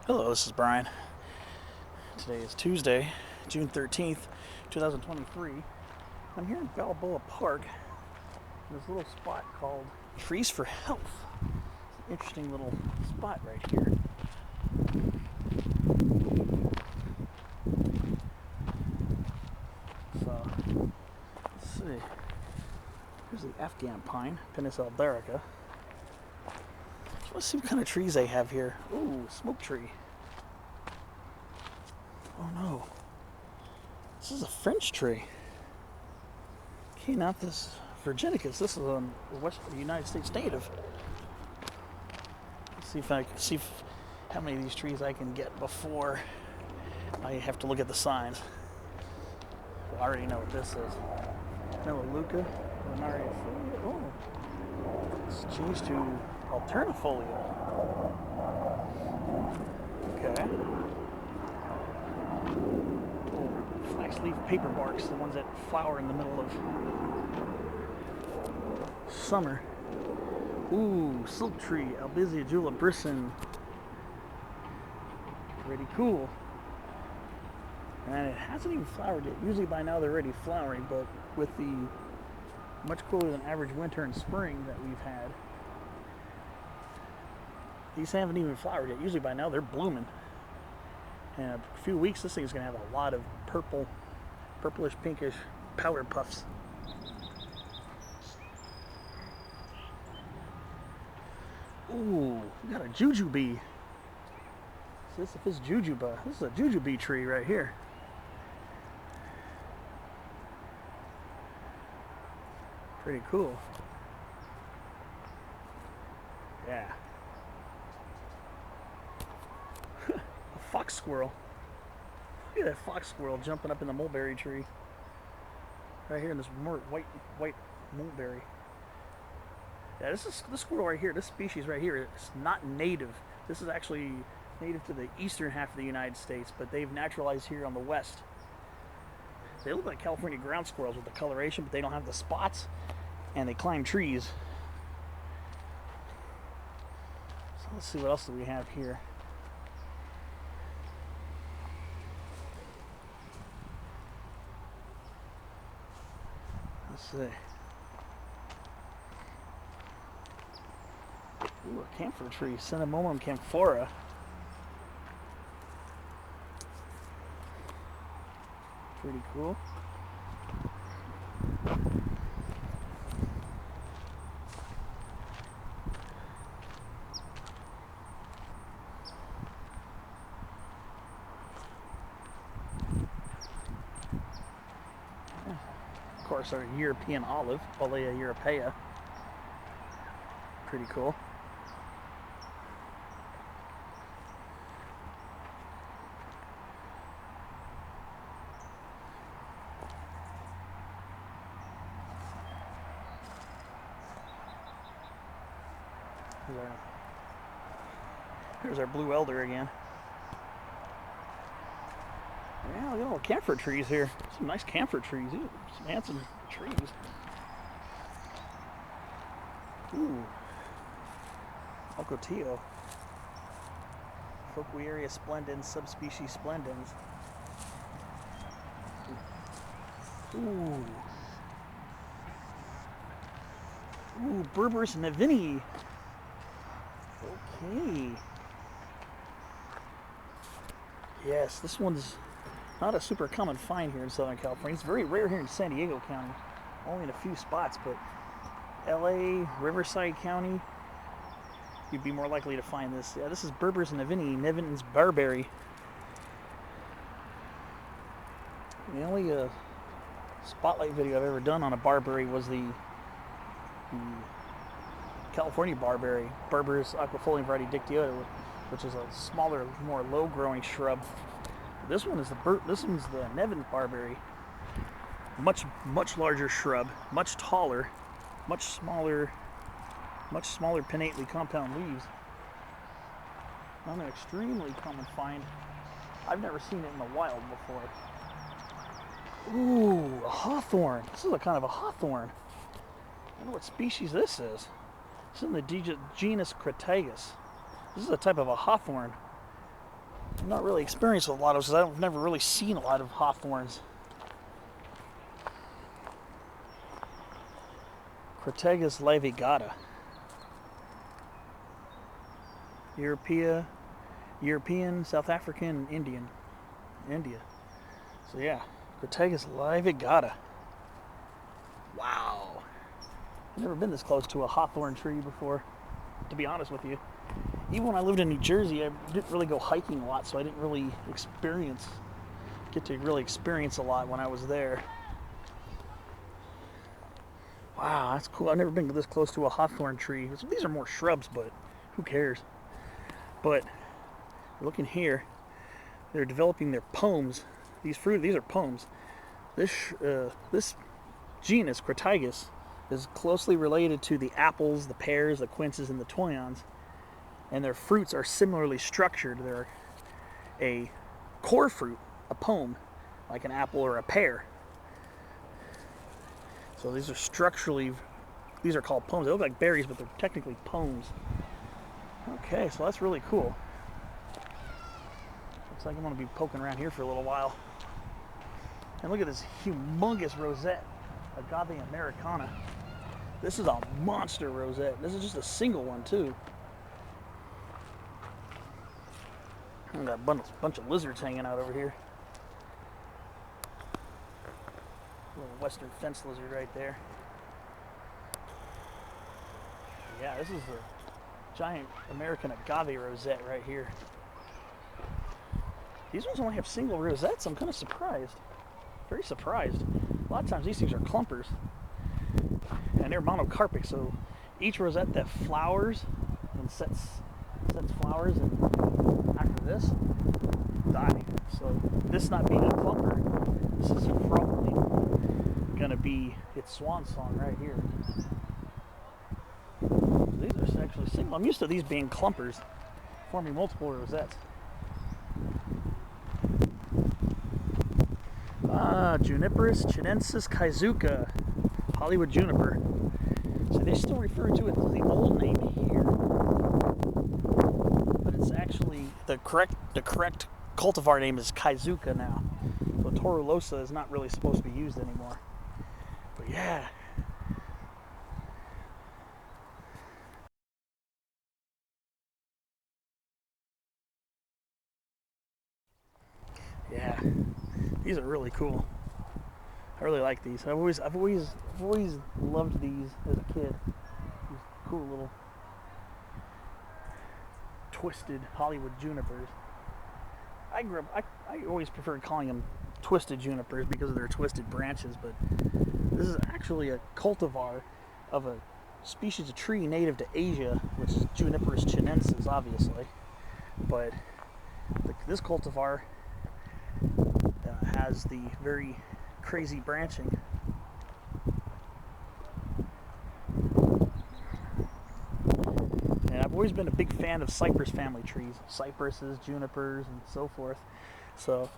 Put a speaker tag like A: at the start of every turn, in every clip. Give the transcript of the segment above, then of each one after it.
A: Hello, this is Brian. Today is Tuesday, June 13th, 2023. I'm here in Balboa Park, in this little spot called Trees for Health. It's an interesting little spot right here. So, let's see. Here's the Afghan pine, Pinus alberica. Let's see what kind of trees they have here. Ooh, smoke tree. Oh no. This is a French tree. Okay, not this Virginicus. This is a United States native. Let's see if I can see how many of these trees I can get before I have to look at the signs. I already know what this is. Melaleuca, Canariensis. Oh, it's changed to alternifolia. Okay. Flax leaf paperbarks, the ones that flower in the middle of summer. Ooh, silk tree, Albizia julibrissin. Pretty cool. And it hasn't even flowered yet. Usually by now they're already flowering, but with the much cooler than average winter and spring that we've had, these haven't even flowered yet. Usually by now they're blooming. In a few weeks, this thing is going to have a lot of purplish, pinkish powder puffs. Ooh, we got a jujube. So this is jujuba. This is a jujube tree right here. Pretty cool. Yeah. Fox squirrel. Look at that fox squirrel jumping up in the mulberry tree. Right here in this white mulberry. Yeah, this squirrel right here, this species right here, it's not native. This is actually native to the eastern half of the United States, but they've naturalized here on the west. They look like California ground squirrels with the coloration, but they don't have the spots, and they climb trees. So let's see what else do we have here. Let's see. Ooh, a camphor tree, Cinnamomum camphora. Pretty cool. Of course, our European olive, Olea europaea. Pretty cool. There's our blue elder again. Yeah, look at all the camphor trees here. Some nice camphor trees. Ooh, some handsome trees. Ooh. Ocotillo. FWY splendens, subspecies splendens. Ooh. Ooh, Berberis navini. Okay. Yes, this one's not a super common find here in Southern California. It's very rare here in San Diego County. Only in a few spots, but LA, Riverside County, you'd be more likely to find this. Yeah, this is Berberis navini, Nevin's barberry. The only spotlight video I've ever done on a barberry was the California barberry, Berberis aquifolium variety dictyota, which is a smaller, more low-growing shrub. This one's the Nevin's barberry. Much larger shrub, much taller, much smaller pinnately compound leaves. Not an extremely common find. I've never seen it in the wild before. Ooh, a hawthorn. This is a kind of a hawthorn. I don't know what species this is. This is in the genus Crataegus. This is a type of a hawthorn. I'm not really experienced with a lot of those. I've never really seen a lot of hawthorns. Crataegus laevigata. European, South African, and India. So yeah, Crataegus laevigata. Wow. I've never been this close to a hawthorn tree before, to be honest with you. Even when I lived in New Jersey, I didn't really go hiking a lot, so I didn't really get to really experience a lot when I was there. Wow, that's cool. I've never been this close to a hawthorn tree. These are more shrubs, but who cares? But looking here, they're developing their pomes. These are pomes. This genus, Crataegus, is closely related to the apples, the pears, the quinces, and the toyons, and their fruits are similarly structured. They're a core fruit, a pome, like an apple or a pear. So these are called pomes. They look like berries, but they're technically pomes. Okay, so that's really cool. Looks like I'm going to be poking around here for a little while. And look at this humongous rosette, Agave americana. This is a monster rosette. This is just a single one too. And got a bunch of lizards hanging out over here. Little western fence lizard right there. Yeah, this is a giant American agave rosette right here. These ones only have single rosettes. I'm kind of surprised. Very surprised. A lot of times these things are clumpers. And they're monocarpic, so each rosette that flowers and sets flowers, and after this, die. So this not being a clumper, this is probably gonna be its swan song right here. These are actually single. I'm used to these being clumpers, forming multiple rosettes. Juniperus chinensis kaisuka, Hollywood juniper. So they still refer to it as the old name here, but it's actually the correct cultivar name is kaisuka now. So torulosa is not really supposed to be used anymore. But yeah. Yeah, these are really cool. I really like these. I've always loved these as a kid. These cool little twisted Hollywood junipers. I always preferred calling them twisted junipers because of their twisted branches, but this is actually a cultivar of a species of tree native to Asia, which is Juniperus chinensis, obviously. But this cultivar has the very crazy branching. And I've always been a big fan of cypress family trees, cypresses, junipers, and so forth. So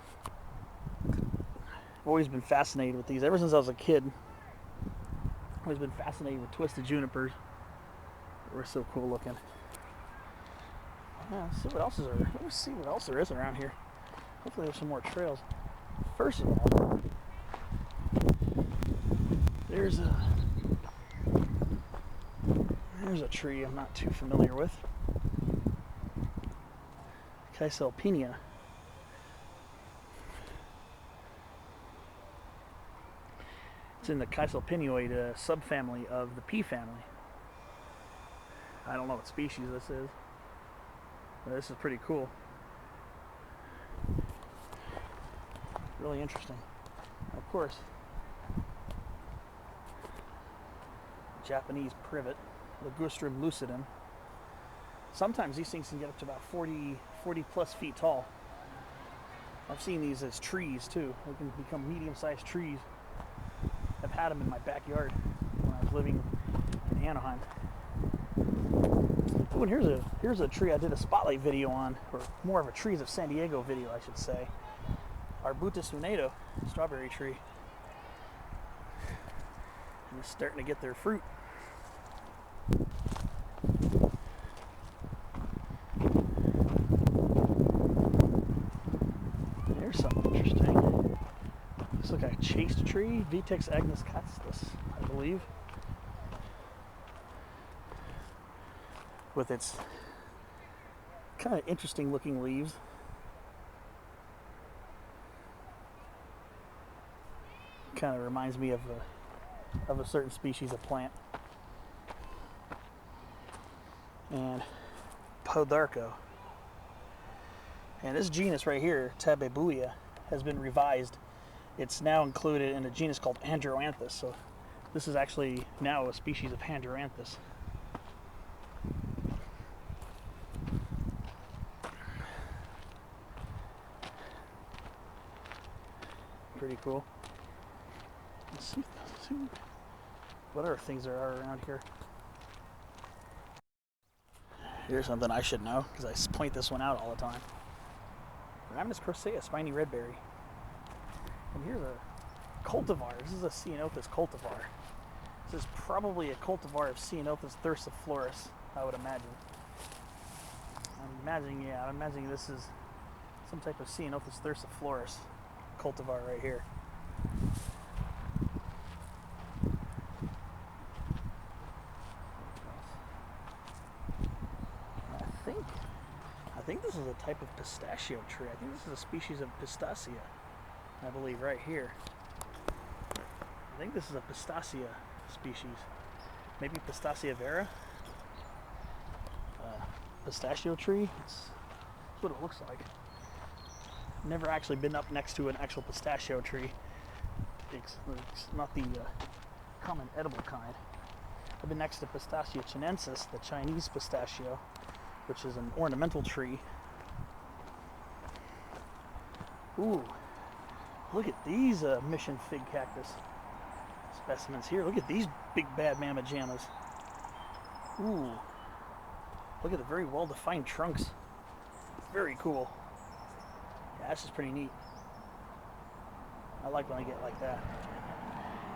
A: I've always been fascinated with these ever since I was a kid. I've always been fascinated with twisted junipers. They're so cool looking. Yeah, let's see what else is there. Let's see what else there is around here. Hopefully there's some more trails. First of all, there's a tree I'm not too familiar with. Caesalpinia. It's in the Caesalpinioid subfamily of the pea family. I don't know what species this is, but this is pretty cool. Really interesting. Of course, Japanese privet, Ligustrum lucidum. Sometimes these things can get up to about 40 plus feet tall. I've seen these as trees too. They can become medium-sized trees. I've had them in my backyard when I was living in Anaheim. Oh, and here's a tree I did a spotlight video on, or more of a Trees of San Diego video, I should say. Arbutus unedo, strawberry tree. And it's starting to get their fruit. a chaste tree, Vitex agnes castus, I believe, with its kind of interesting looking leaves. Kind of reminds me of a certain species of plant. And Podarco. And this genus right here, Tabebuia, has been revised. It's now included in a genus called Androanthus. So this is actually now a species of Androanthus. Pretty cool. Let's see what other things there are around here. Here's something I should know, because I point this one out all the time. Rhamnus crocea, spiny redberry. And here's a cultivar. This is a Ceanothus cultivar. This is probably a cultivar of Ceanothus thursiflorus, I would imagine. I'm imagining this is some type of Ceanothus thursiflorus cultivar right here. I think this is a type of pistachio tree. I think this is a species of Pistacea, I believe, right here. I think this is a Pistacea species. Maybe Pistacea vera? Pistachio tree? That's what it looks like. Never actually been up next to an actual pistachio tree. It's not the common edible kind. I've been next to Pistachio chinensis, the Chinese pistachio, which is an ornamental tree. Ooh, look at these mission fig cactus specimens here. Look at these big bad mamma jammas. Ooh, look at the very well defined trunks. Very cool. Yeah, this is pretty neat. I like when I get like that.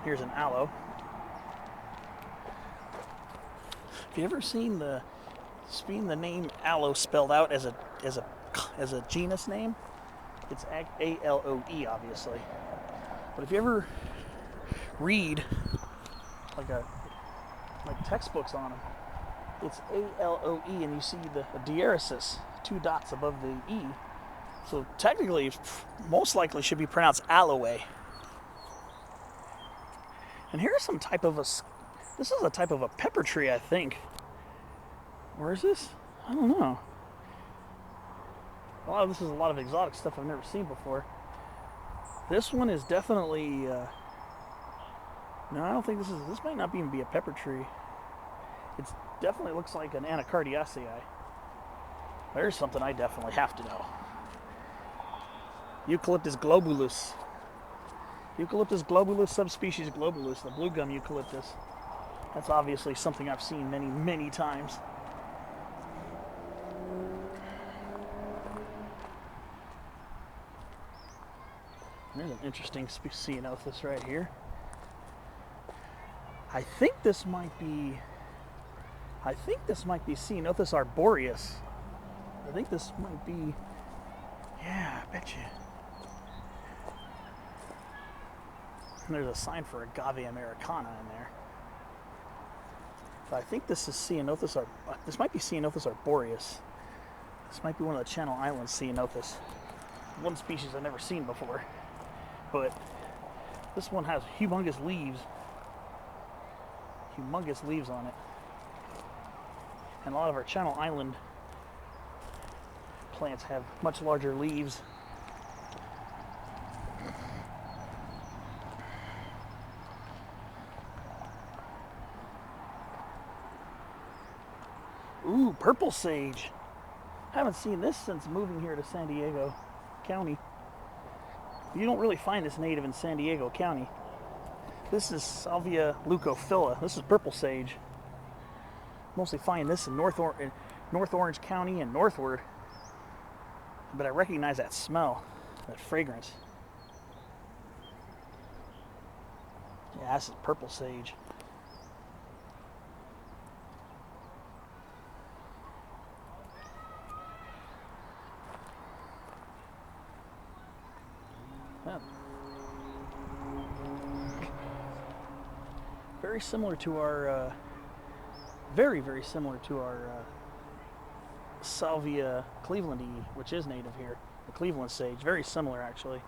A: Here's an aloe. Have you ever seen the name aloe spelled out as a genus name? It's A-L-O-E, obviously. But if you ever read like textbooks on them, it's A-L-O-E, and you see the diaeresis, 2 dots above the E. So technically, most likely should be pronounced aloe. And here's some type of this is a type of a pepper tree, I think. Where is this? I don't know. This is a lot of exotic stuff I've never seen before. This one is definitely, no, I don't think this might not even be a pepper tree. It definitely looks like an Anacardiaceae. There's something I definitely have to know. Eucalyptus globulus. Eucalyptus globulus, subspecies globulus, the blue gum eucalyptus. That's obviously something I've seen many, many times. There's an interesting Ceanothus right here. I think this might be Ceanothus arboreus. I think this might be, yeah, I bet you. And there's a sign for Agave americana in there. But I think this is this might be Ceanothus arboreus. This might be one of the Channel Islands Ceanothus. One species I've never seen before. But this one has humongous leaves. Humongous leaves on it. And a lot of our Channel Island plants have much larger leaves. Ooh, purple sage. I haven't seen this since moving here to San Diego County. You don't really find this native in San Diego County. This is Salvia leucophylla. This is purple sage. Mostly find this in North Orange County and northward. But I recognize that smell, that fragrance. Yeah, this is purple sage. very similar to our, very similar to our Salvia clevelandi, which is native here. The Cleveland sage, very similar actually.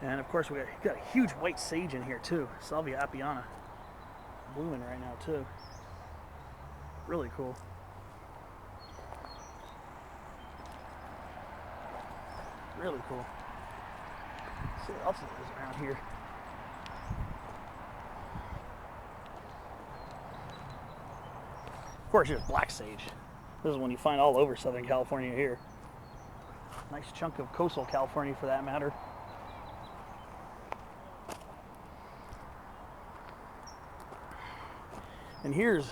A: And of course we got a huge white sage in here too, Salvia apiana, blooming right now too. Really cool. Really cool. Let's see what else is around here. Of course, here's black sage. This is one you find all over Southern California here. Nice chunk of coastal California for that matter. And here's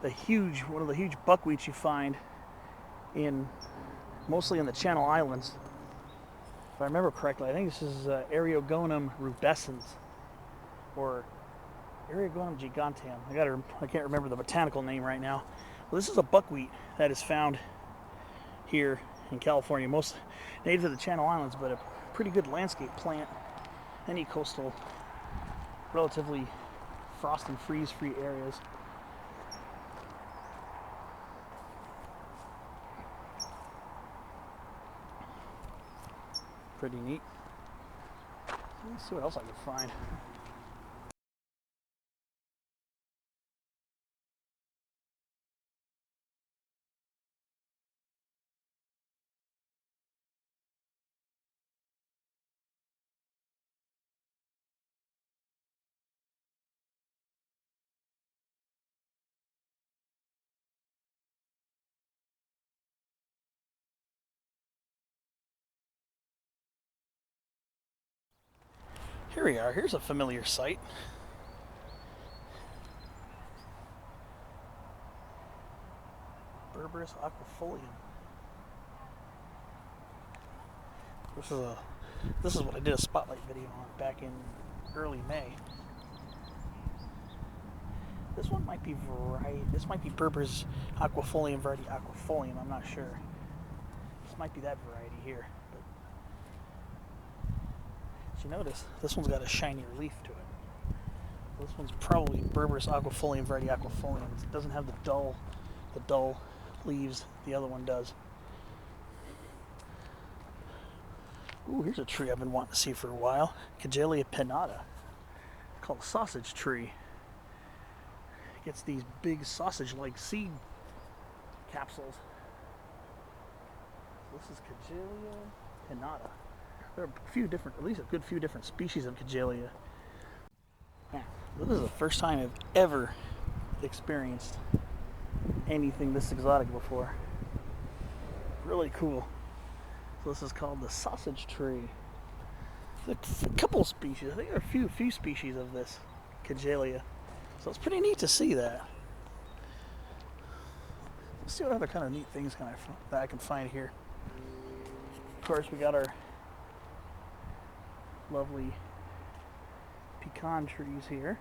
A: one of the huge buckwheats you find mostly in the Channel Islands. If I remember correctly, I think this is Eriogonum rubescens, or Eriogonum giganteum. I can't remember the botanical name right now. Well, this is a buckwheat that is found here in California, most native to the Channel Islands, but a pretty good landscape plant. Any coastal, relatively frost and freeze-free areas. Pretty neat. Let's see what else I can find. Here we are. Here's a familiar sight. Berberis aquifolium. This is what I did a spotlight video on back in early May. This one might be This might be Berberis aquifolium variety aquifolium. I'm not sure. This might be that variety here. You notice this one's got a shinier leaf to it. This one's probably Berberis aquifolium variety aquifolium. It doesn't have the dull leaves the other one does. Ooh, here's a tree I've been wanting to see for a while. Cagellia pinnata. It's called a sausage tree. It gets these big sausage-like seed capsules. This is Cagellia pinnata. There are a few different, at least a good few different species of Cagellia. Yeah, this is the first time I've ever experienced anything this exotic before. Really cool. So this is called the sausage tree. There's a couple species. I think there are a few species of this Cagellia. So it's pretty neat to see that. Let's see what other kind of neat things that I can find here. Of course, we got our lovely pecan trees here.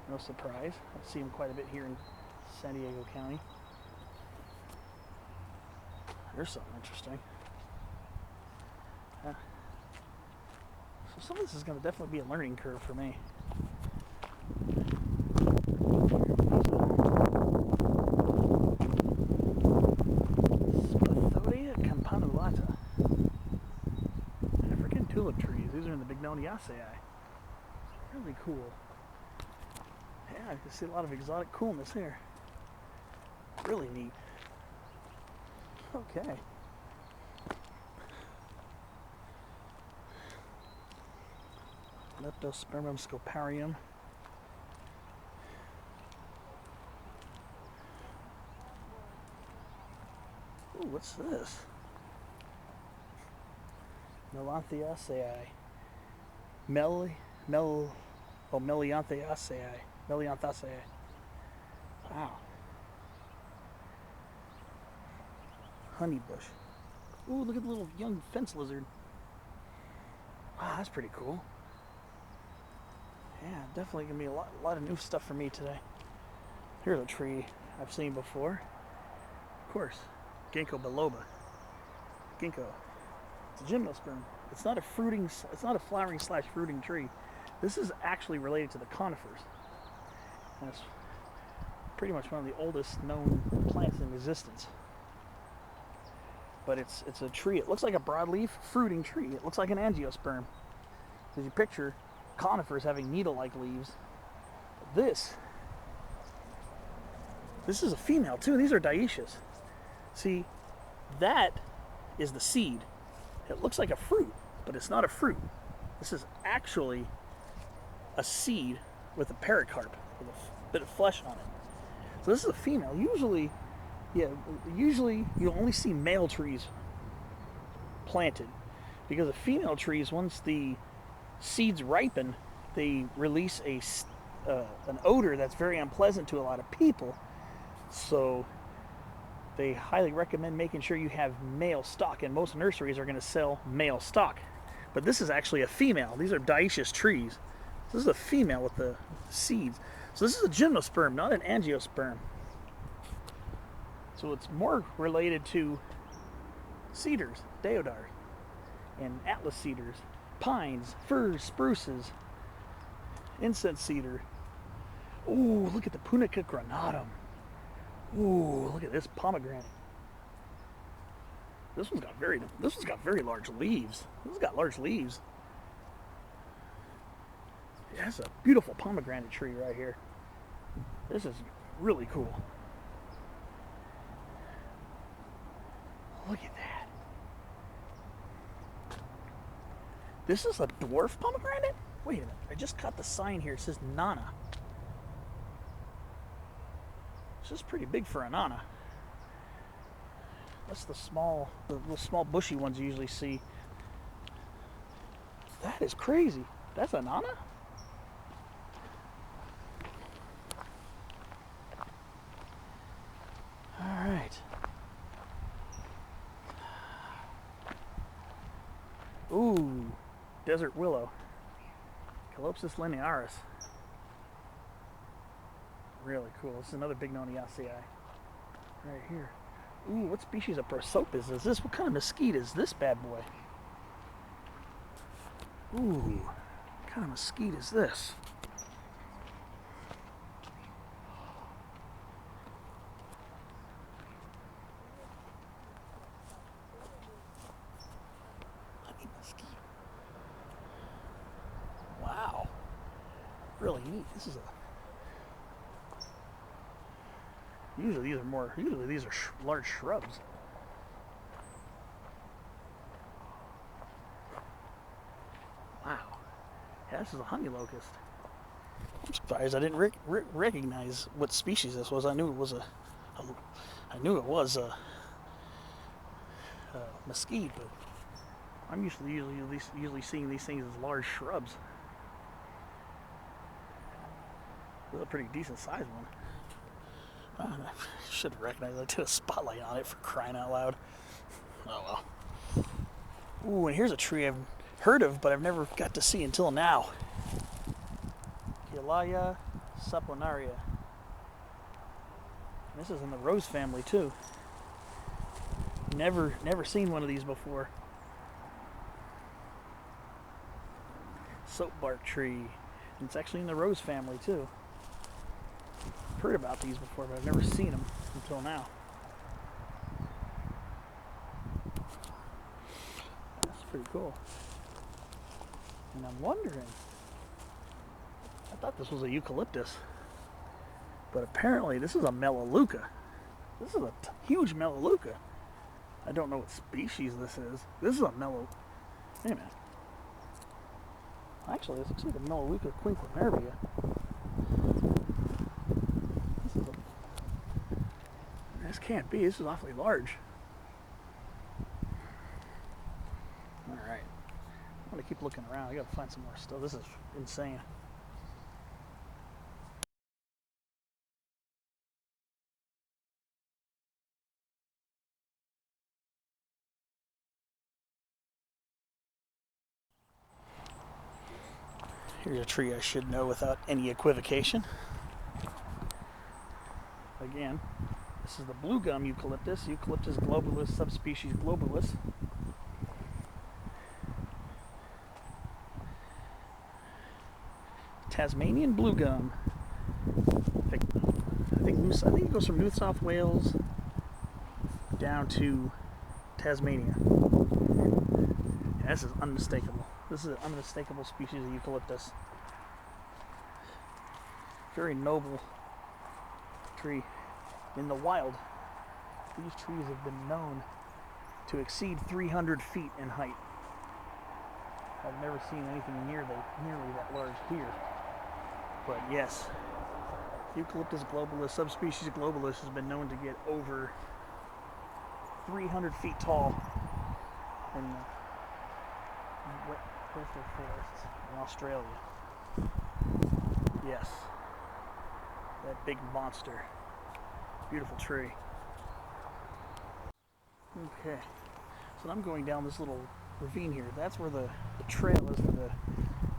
A: No surprise. I see them quite a bit here in San Diego County. There's something interesting. So some of this is going to definitely be a learning curve for me. Tulip trees. These are in the Bignoneaceae. Really cool. Yeah, I can see a lot of exotic coolness here. Really neat. Okay. Leptospermum scoparium. Ooh, what's this? Mellanthiaceae. Mellanthaceae. Wow. Honeybush. Ooh, look at the little young fence lizard. Wow, that's pretty cool. Yeah, definitely gonna be a lot of new stuff for me today. Here's a tree I've seen before. Of course, Ginkgo biloba. Ginkgo. It's a gymnosperm. It's not a flowering slash fruiting tree. This is actually related to the conifers. And it's pretty much one of the oldest known plants in existence. But it's a tree. It looks like a broadleaf fruiting tree. It looks like an angiosperm. As you picture conifers having needle-like leaves. This is a female too. These are dioecious. See, that is the seed. It looks like a fruit, but it's not a fruit. This is actually a seed with a pericarp, with a bit of flesh on it. So this is a female. Usually you only see male trees planted, because the female trees, once the seeds ripen, they release an odor that's very unpleasant to a lot of people. So they highly recommend making sure you have male stock, and most nurseries are going to sell male stock. But this is actually a female. These are dioecious trees. This is a female with the seeds. So this is a gymnosperm, not an angiosperm. So it's more related to cedars, deodars, and atlas cedars, pines, firs, spruces, incense cedar. Ooh, look at the Punica granatum. Ooh, look at this pomegranate. This one's got very large leaves. This has got large leaves. Yeah, that's a beautiful pomegranate tree right here. This is really cool. Look at that. This is a dwarf pomegranate? Wait a minute, I just caught the sign here. It says Nana. This is pretty big for a Nana. That's the little small bushy ones you usually see. That is crazy. That's a Nana? All right. Ooh, desert willow. Eucalyptus linearis. Really cool. This is another big Oleaceae right here. Ooh, what species of prosopis is this? What kind of mesquite is this bad boy? Ooh, what kind of mesquite is this? Wow. Really neat. This is a... Usually these are large shrubs. Wow. Yeah, this is a honey locust. I'm surprised I didn't recognize what species this was. I knew it was a mesquite, but I'm usually seeing these things as large shrubs. This is a pretty decent sized one. I should have recognized. I did a spotlight on it, for crying out loud. Oh well. Ooh, and here's a tree I've heard of, but I've never got to see until now. Olea saponaria. This is in the rose family too. Never seen one of these before. Soapbark tree. And it's actually in the rose family too. I've heard about these before, but I've never seen them until now. That's pretty cool. And I'm wondering, I thought this was a eucalyptus, but apparently this is a melaleuca. This is a huge melaleuca. I don't know what species this is. This is a mellow. Wait a minute. Actually, this looks like a Melaleuca quinquenervia. This can't be. This is awfully large. All right. I'm gonna keep looking around. I gotta find some more stuff. This is insane. Here's a tree I should know without any equivocation. Again, this is the blue gum eucalyptus, Eucalyptus globulus, subspecies globulus. Tasmanian blue gum. I think it goes from New South Wales down to Tasmania. Yeah, this is unmistakable. This is an unmistakable species of eucalyptus. Very noble tree. In the wild, these trees have been known to exceed 300 feet in height. I've never seen anything nearly that large here. But yes, Eucalyptus globulus, subspecies globulus, has been known to get over 300 feet tall in wet coastal forests in Australia. Yes, that big monster. Beautiful tree. Okay, so I'm going down this little ravine here. That's where the trail is for the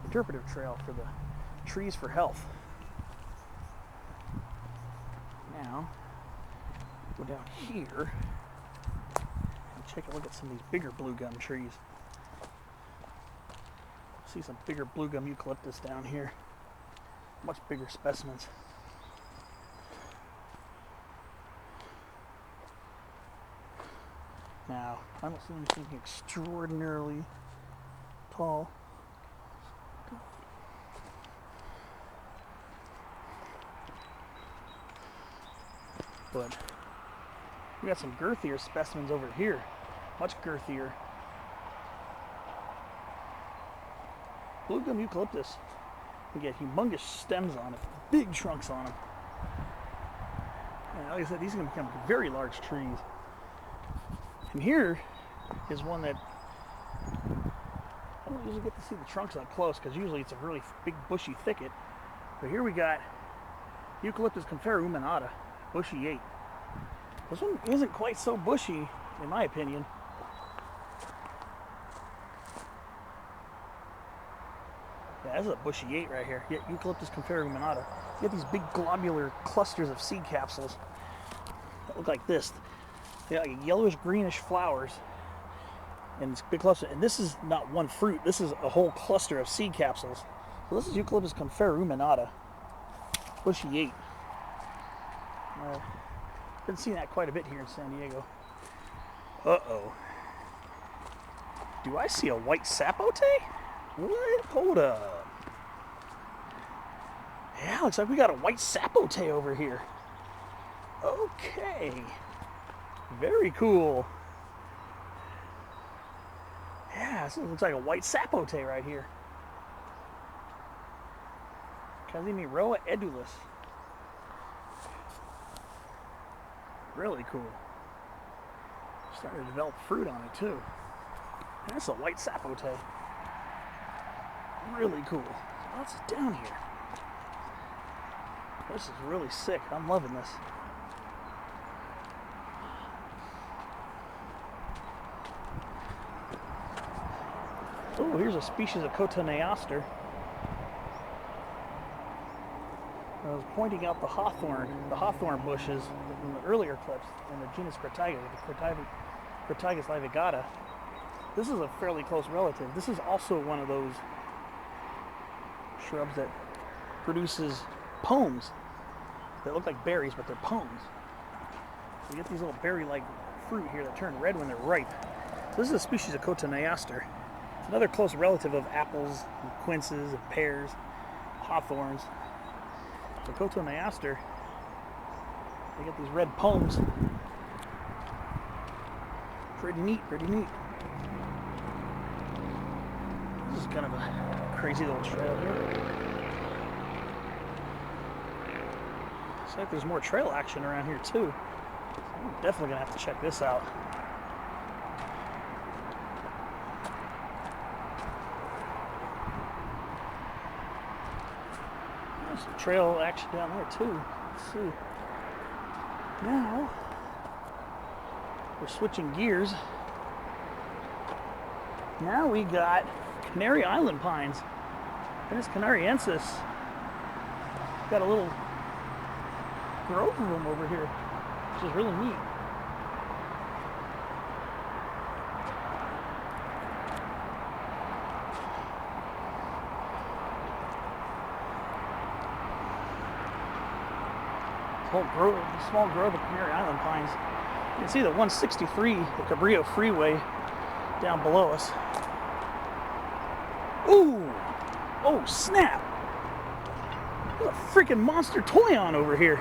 A: interpretive trail for the trees for health. Now, go down here and take a look at some of these bigger blue gum trees. See some bigger blue gum eucalyptus down here. Much bigger specimens. Now, I don't see anything extraordinarily tall. But we got some girthier specimens over here. Much girthier. Blue gum eucalyptus. You get humongous stems on it, big trunks on them. And like I said, these are going to become very large trees. And here is one that I don't usually get to see the trunks up close because usually it's a really big bushy thicket. But here we got Eucalyptus conferruminata, bushy 8. This one isn't quite so bushy, in my opinion. Yeah, this is a bushy 8 right here. Yeah, Eucalyptus conferruminata. You get these big globular clusters of seed capsules that look like this. They got like yellowish greenish flowers and it's big cluster. And this is not one fruit. This is a whole cluster of seed capsules. So this is Eucalyptus conferruminata, bushy 8. Been seeing that quite a bit here in San Diego. Uh-oh. Do I see a white sapote? What? Hold up. Yeah, looks like we got a white sapote over here. Okay. Very cool. Yeah, this looks like a white sapote right here. Canary edulus. Really cool. Starting to develop fruit on it too. That's a white sapote. Really cool. What's down here? This is really sick. I'm loving this. Oh, here's a species of cotoneaster. I was pointing out the hawthorn bushes in the earlier clips in the genus Crataegus, the Crataegus laevigata. This is a fairly close relative. This is also one of those shrubs that produces pomes that look like berries, but they're pomes. You get these little berry-like fruit here that turn red when they're ripe. So this is a species of cotoneaster. It's another close relative of apples, and quinces, and pears, hawthorns. The cotoneaster, they get these red pomes. Pretty neat, pretty neat. This is kind of a crazy little trail here. Looks like there's more trail action around here too. I'm definitely gonna have to check this out. There's some trail action down there too. Let's see. Now we're switching gears. Now we got Canary Island Pines. Pinus canariensis. Got a little grove of them over here, which is really neat. whole grove, the small grove of Canary Island pines. You can see the 163, the Cabrillo FWY, down below us. Ooh! Oh, snap! There's a freaking monster toyon over here.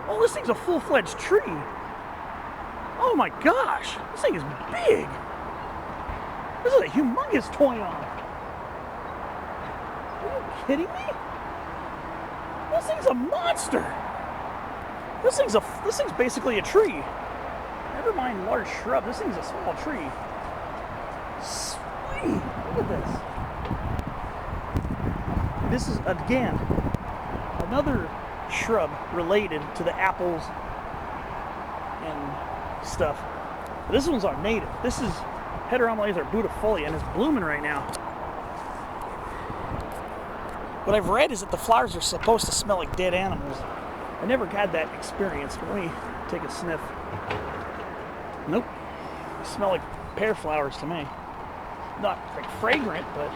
A: Oh, this thing's a full-fledged tree. Oh my gosh! This thing is big! This is a humongous toyon. Are you kidding me? This thing's a monster! This thing's basically a tree. Never mind large shrub. This thing's a small tree. Sweet! Look at this. This is, again, another shrub related to the apples and stuff. But this one's our native. This is Oleaceae budifolia, and it's blooming right now. What I've read is that the flowers are supposed to smell like dead animals. I never had that experience. Let me take a sniff. Nope. They smell like pear flowers to me. Not like fragrant, but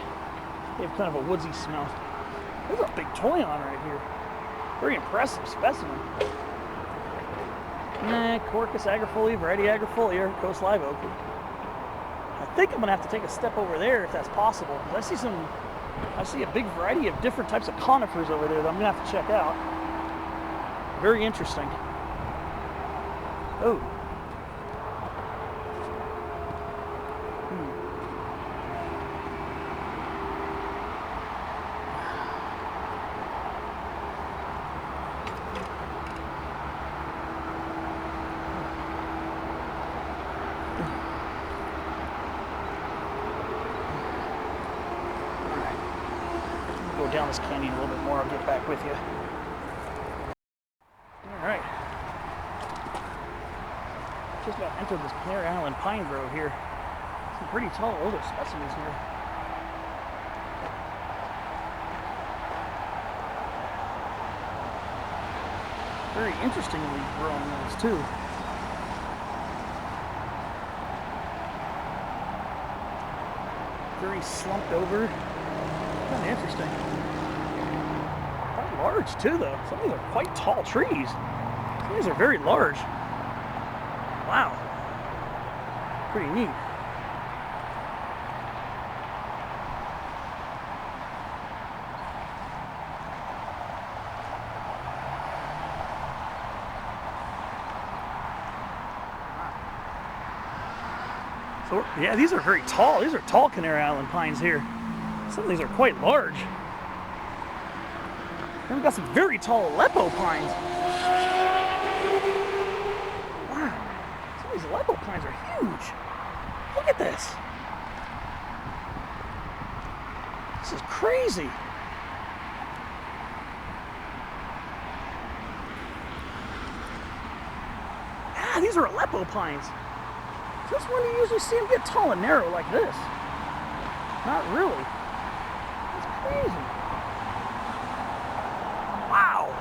A: they have kind of a woodsy smell. There's a big toyon right here. Very impressive specimen. Corcus agrifolia, variety agrifolia, coast live oak. I think I'm gonna have to take a step over there if that's possible. Because I see a big variety of different types of conifers over there that I'm gonna have to check out. Very interesting. Oh. Go down this canyon a little bit more. I'll get back with you. Alright. Just about entered this Canary Island pine grove here. Some pretty tall older specimens here. Very interestingly grown ones too. Very slumped over. Kind of interesting. Quite large too though. Some of these are quite tall trees. Some of these are very large. Wow. Pretty neat. So, yeah, these are very tall. These are tall Canary Island pines here. Some of these are quite large. Then we've got some very tall Aleppo pines. Wow. Some of these Aleppo pines are huge. Look at this. This is crazy. Ah, these are Aleppo pines. Just when you usually see them get tall and narrow like this. Not really. That's crazy. Wow.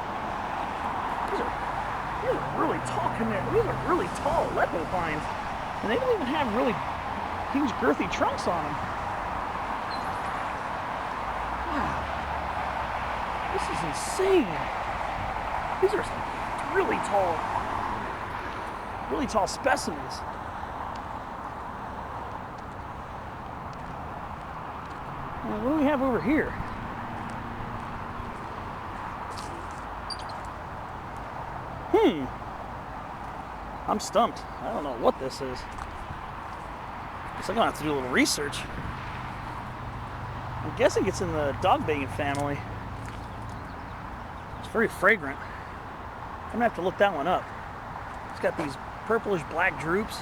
A: These are really tall canary. These are really tall Aleppo pines. And they don't even have really huge girthy trunks on them. Wow. This is insane. These are really tall specimens. What do we have over here? I'm stumped. I don't know what this is. Guess I'm gonna have to do a little research. I'm guessing it's in the dog banging family. It's very fragrant. I'm gonna have to look that one up. It's got these purplish black drupes.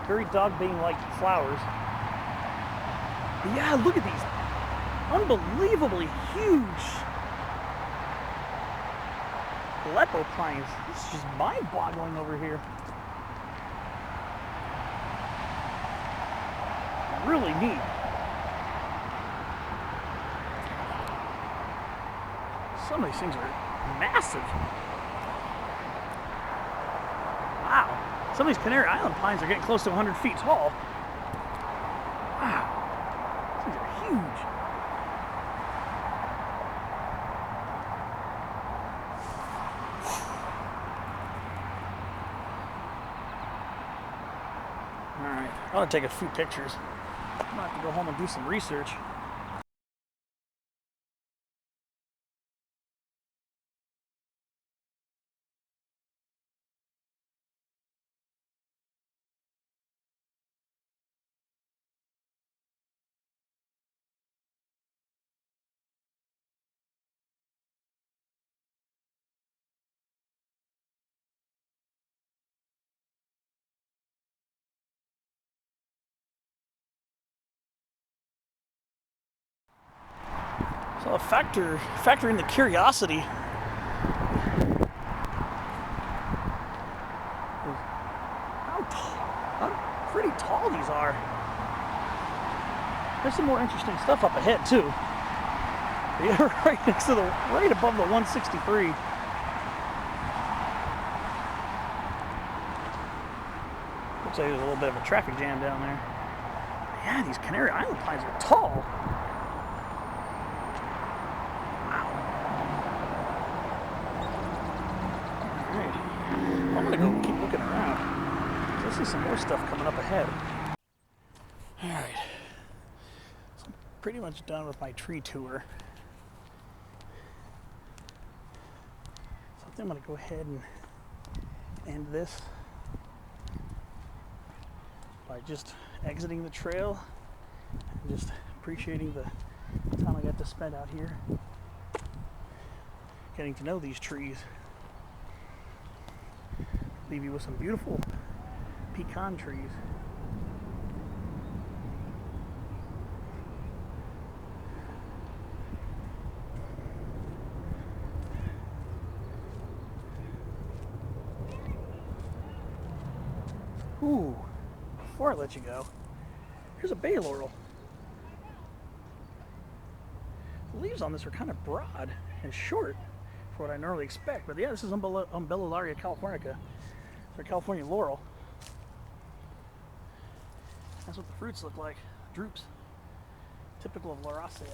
A: Very dog bang like flowers. Yeah, look at these unbelievably huge Aleppo pines. This is just mind-boggling over here. Really neat. Some of these things are massive. Wow. Some of these Canary Island pines are getting close to 100 feet tall. Wow. These are huge. I want to take a few pictures. I'm gonna have to go home and do some research. So factoring the curiosity. How pretty tall these are. There's some more interesting stuff up ahead too. Yeah, right above the 163. Looks like there's a little bit of a traffic jam down there. Yeah, these Canary Island Pines are tall. I'm gonna go keep looking around. I see some more stuff coming up ahead. Alright. So I'm pretty much done with my tree tour. So I think I'm gonna go ahead and end this by just exiting the trail and just appreciating the time I got to spend out here getting to know these trees. Leave you with some beautiful pecan trees. Ooh, before I let you go, here's a bay laurel. The leaves on this are kind of broad and short for what I normally expect, but yeah, this is Umbellaria californica. Or California laurel. That's what the fruits look like. Drupes. Typical of Lauraceae.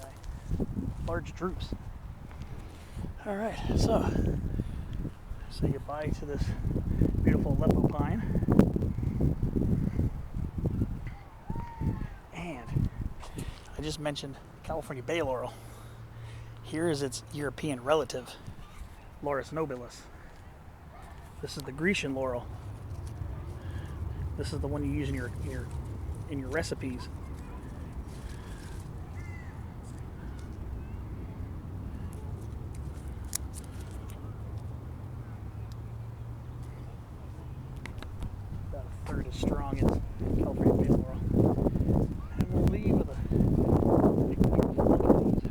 A: Large drupes. Alright, so say goodbye to this beautiful Aleppo pine. And I just mentioned California bay laurel. Here is its European relative, Laurus nobilis. This is the Grecian laurel. This is the one you use in your recipes. About a third as strong as California bay laurel. And we'll leave with a big beautiful look at these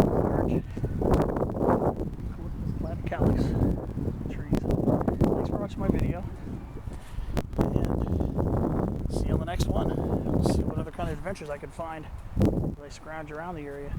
A: large Eucalyptus clap calyx trees. Thanks for watching my video, and see you on the next one. We'll see what other kind of adventures I can find as I scrounge around the area.